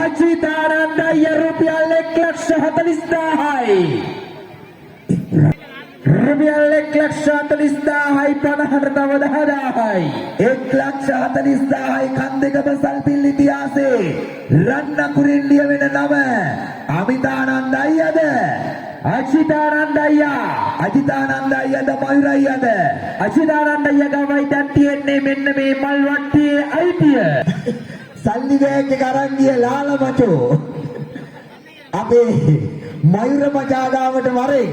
අජිතානන්දය රුපියල් 1,40,000යි. රුපියල් 1,40,000යි 50ට තව 10,000යි. 1,40,000යි කන්දේගම සල්පිල් ඉතිහාසයේ රන්නකුරින් ලියවෙන නම අමිතානන්ද අයියද අජිතානන්ද අයියා මයුරයියද අජිතානන්ද අයියා ගමයි දැන් තියෙන්නේ මෙන්න මේ මල් වට්ටියේ අයිතිය. සල්ලි බෑග් එක අරන් ගිය ලාල මචෝ අපේ මයුර මචා ගාවට වරෙන්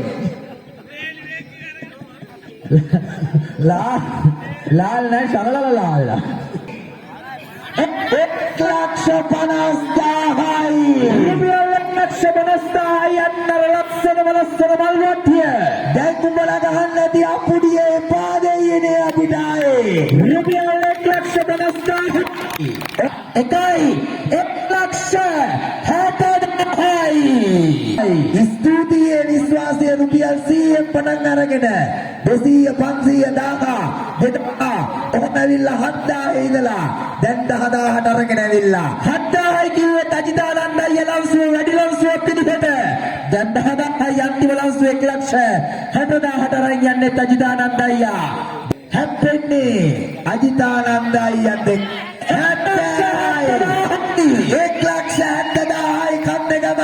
लाल नहीं सरला लाल 1,50,000යි 1,50,000යි අන්නර ලක්ෂණ වලස්සන මල් වට්ටිය. දැන් කුඹලා ගහන්න ඇති අපුඩියේ එපා දෙයිනේ අපිට ආයේ රුපියල් 1,50,000 එකයි 1,60,000යි. ස්තුතියි විශ්වාසය රුපියල් 100ක් පණන් අරගෙන 200 500 දාගා දෙදා ඔහොම ඇවිල්ලා 7,000 ඉඳලා දැන් 10,000ට අරගෙන ඇවිල්ලා 7,000යි කිව්වේ අජිතානන්ද අයියා ලංසුවේ වැඩි ලංසුවක් පිටිපෙට. දැන් 10,000යි අන්තිම ලංසුව 1,60,000ට අරන් යන්නේ අජිතානන්ද අයියා. හැප්පෙන්නේ අජිතානන්ද අයියත් එක්ක 1,70,000යි කන්දේගම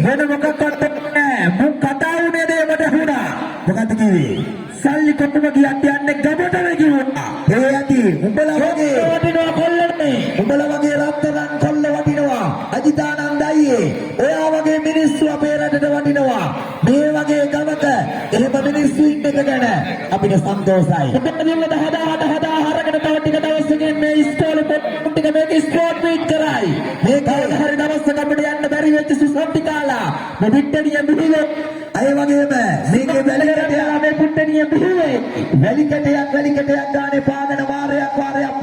වෙන මොකක්වත් නැහැ. මම කතා වුණේ දෙයට හුණා. මොකද්ද කිව්වේ සල්ලි කොටම ගියත් යන්නේ ගමටම කිව්වා. ඒ ඇති උඹලා වගේ වටිනවා කොල්ලනේ. උඹලා වගේ රත්තරන් කොල්ල වටිනවා අජිතානන්ද අයියේ. ඔයා වගේ මිනිස්සු අපේ රටට වටිනවා. මේ වගේ ගමක එහෙම මිනිස්සු ඉන්න එක ගැන අපිට සන්තෝෂයි. දෙන්න 10,000ට අරගෙන තව ටික දවසකින් මේ ඉස්කෝලේ පොත් ටික මේක ස්පෝර්ට් මීට් කරයි. මේක හරි දවසක අපිට යන්න බැරි වෙච්ච සුසම්ටි කාලා මේ පිට්ටනිය බිහිවේ. අය වගේම මේකේ වැලිකටයා මේ පිට්ටනිය බිහිවේ. වැලිකටයක් ගානේ පාදන වාරයක්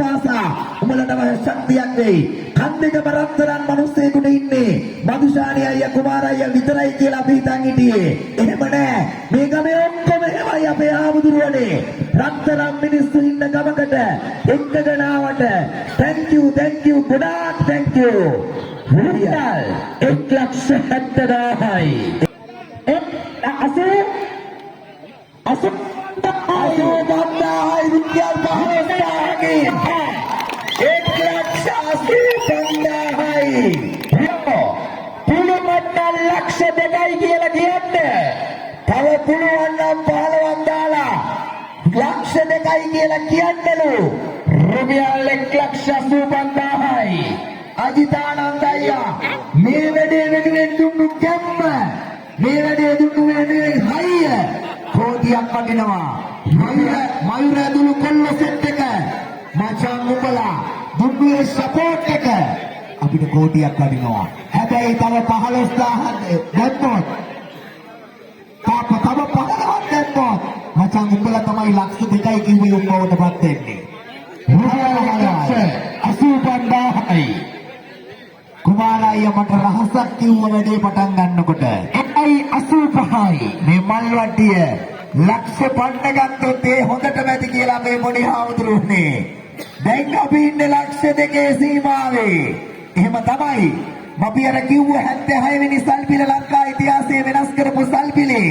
පාසා උඹලට ශක්තියක් වෙයි. කන්දේගම රත්තරන් මිනිස්සෙකුට ඉන්නේ මදුෂානි අයියා කුමාර අයියා විතරයි කියලා අපි හිතන් හිටියේ. එහෙම නෑ. මේ ගමේ ඔක්කොම එහෙමයි අපේ ආමුදුරුවනේ. රත්තරන් මිනිස්සු ඉන්න ගමකට එක්කගෙන ආවට thank you ගොඩාක් thank you. රුපියල් 1,70,000යි. අසේ 50,000යි රුපියල් 50,000යි 1,80,000යි පුළුවන් ලක්ෂ 2යි කියලා කියන්නේ. තව පුළුවන් නම් 15ක් දාලා ලක්ෂ 2යි කියලා කියන්නලු. රුපියල් 1,85,000යි. අජිතානන්ද අයියා මේ වැඩේ වෙනුවෙන් දුන්නු කැම්ම මේ වැඩේ දුන්නු වෙනුවෙන් හයිය කෝටියක් වටිනවා. මයුර දුන්නු කොල්ල සෙට් එක මචං උඹලා දුන්නු සපෝට් එක අපිට කෝටියක් වටිනවා. හැබැයි තව 15,000 දැම්මොත් තව 15ක් දැම්මොත් මචං උඹලා තමයි ලක්ෂ 2යි කිව්වේ උඹවටපත් වෙන්නේ. 85,000යි. කුමාරාය මට රහසක් කිව්ව වැඩේ පටන් ගන්නකොට 85,000යි. මේ මල් වට්ටිය ලක්ෂ පන්න ගත්තොත් ඒ හොඳටම ඇති කියලා මේ මොණි හාමුදුරුවනේ. දැන් අපි ඉන්නේ ලක්ෂ 2 සීමාවේ. එහෙම තමයි. අපි අර කිව්ව 76 වෙනි සල්පිල ලංකා ඉතිහාසයේ වෙනස් කරපු සල්පිලේ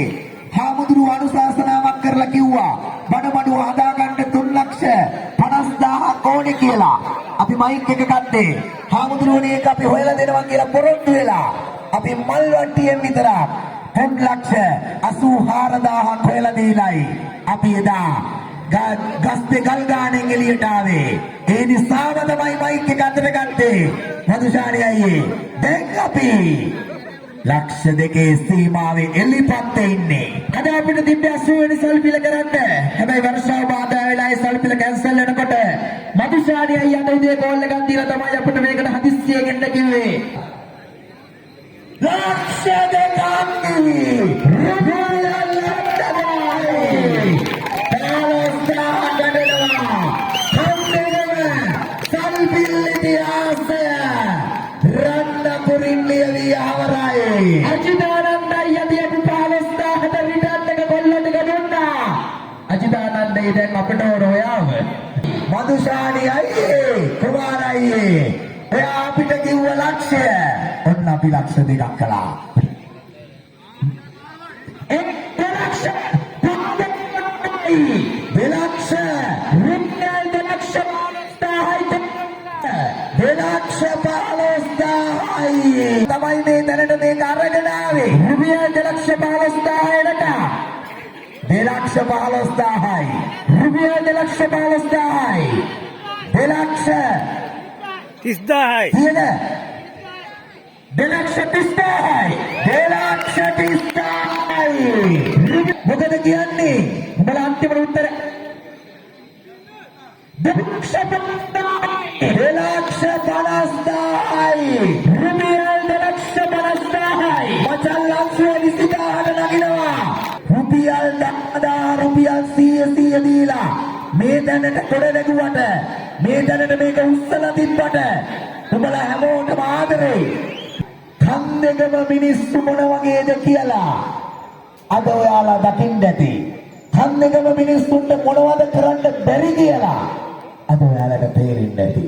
හාමුදුරුව අනුශාසනාවක් කරලා කිව්වා බඩමඩුව හදාගන්න 3,50,000ක් ඕනේ කියලා. අපි මයික් එක ගත්තේ හාමුදුරුවනේ ඒක අපි හොයලා දෙනවා කියලා පොරොන්දු වෙලා අපි මල් වට්ටියෙන් විතරක් 3,84,000ක් හොයලා දීලායි අපි එදා ගස්තේ ගල් ගානෙන් එළියට ආවේ. ඒ නිසාම තමයි මයික් එක අතට ගත්තේ මදුෂානි අයියේ. දැන් අපි ලක්ෂ 2 සීමාවේ එලිපත්තේ ඉන්නේ. අද අපිට තිබ්බේ 80 වෙනි සල්පිල කරන්න. හැබැයි වර්ෂාව බාධා වෙලා ඒ සල්පිල කැන්සල් වෙනකොට මදුෂානි අයියාට උදේ කෝල් එකක් දීලා තමයි අපිට මේකට හදිස්සියෙන් එන්න කිව්වේ. ලක්ෂ 2ක් අජිතානන්ද අයියා දියපු 15,000ට රිටර්න් එක කොල්ලට ගන්නවා. අජිතානන්ද දැන් අපිට හොයාව. මදුෂානි අයියේ කුමාර අයියේ එයා අපිට කිව්ව ලක්ෂය. ඔන්න අපි ලක්ෂ දෙකක් කළා. දෙලක්ෂ රුපියල් දෙලක්ෂ 15,000යි තමයි මේ දැනට මේක අරගෙන ආවේ. රුපියල් දෙලක්ෂ 15,000කට දෙලක්ෂ 15,000යි රුපියල් දෙලක්ෂ 15,000යි දෙලක්ෂ 30,000යි තියෙන දෙලක්ෂ 30,000යි දෙලක්ෂ 30,000යි මොකද කියන්නේ උඹලා අන්තිම උත්තර දෙලක්ෂ 50,000යි දෙලක්ෂ 50,000යි රුපියල් දෙලක්ෂ 50,000යි මචං ලක්ෂ 20,000ට නගිනවා රුපියල් 10,000 රුපියල් 100 දීලා මේ දැනට කොට නැගුවට මේ දැනට මේක උස්සලා තිබ්බට උඹලා හැමෝටම ආදරේ කන්දේකම මිනිස්සු මොන වගේද කියලා අද ඔයාලා දකින්න ඇති කන්දේකම මිනිස්සුන්ට මොනවද කරන්න බැරි කියලා අද ඔයාලට තේරෙන්නේ නැති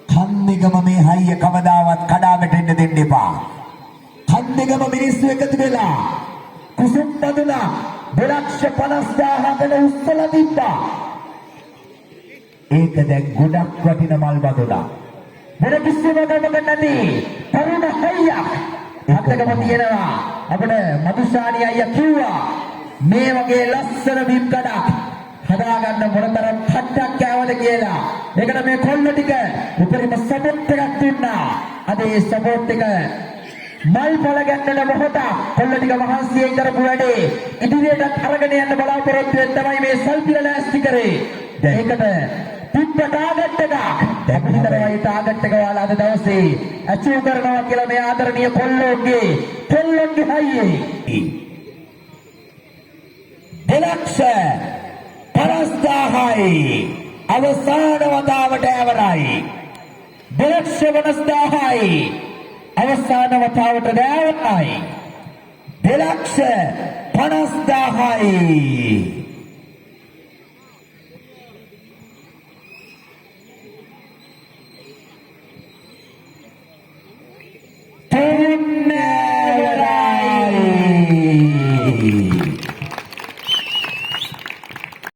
කන්දේකම මේ හයිය කවදාවත් කඩා වැටෙන්න දෙන්න එපා කන්දේකම මිනිස්සු එකතු වෙලා කුසුම් බදුලා දෙලක්ෂ 50,000කට උස්සලා තිබ්බා ඒක දැන් ගොඩක් වටින මල් බදුලා මොන කිසිම ගමක නැති තරුණ හයියක් අත්දකම තියෙනවා අපිට මදුෂානි අයියා කිව්වා මේ වගේ ලස්සන බිම් කඩක් හදාගන්න මොනතරම් කට්ටක් කෑවද කියලා ඒකට මේ කොල්ල ටික උපරිම සපෝට් එකක් දුන්නා අද ඒ සපෝට් එක මල් පොළ ගැන්නල මොහොත කොල්ල ටික මහන්සියෙන් කරපු වැඩේ ඉදිරියට අරගෙන යන්න බලාපොරොත්තු වෙන තමයි මේ සල්පිල ලෑස්ති කරේ ඒකට තිබ්බ ටාගට් එකක් අපිට හිතනවා ඒ ටාගට් එක ඔයාලා අද දවසේ අචීව් කරනවා කියලා මේ ආදරණීය කොල්ලෝගේ හයියේ දෙලක්ෂ 50,000යි අවසාන වතාවට ඇවරයි දෙලක්ෂ 50,000යි අවසාන වතාවට දැවරයි දෙලක්ෂ 50,000යි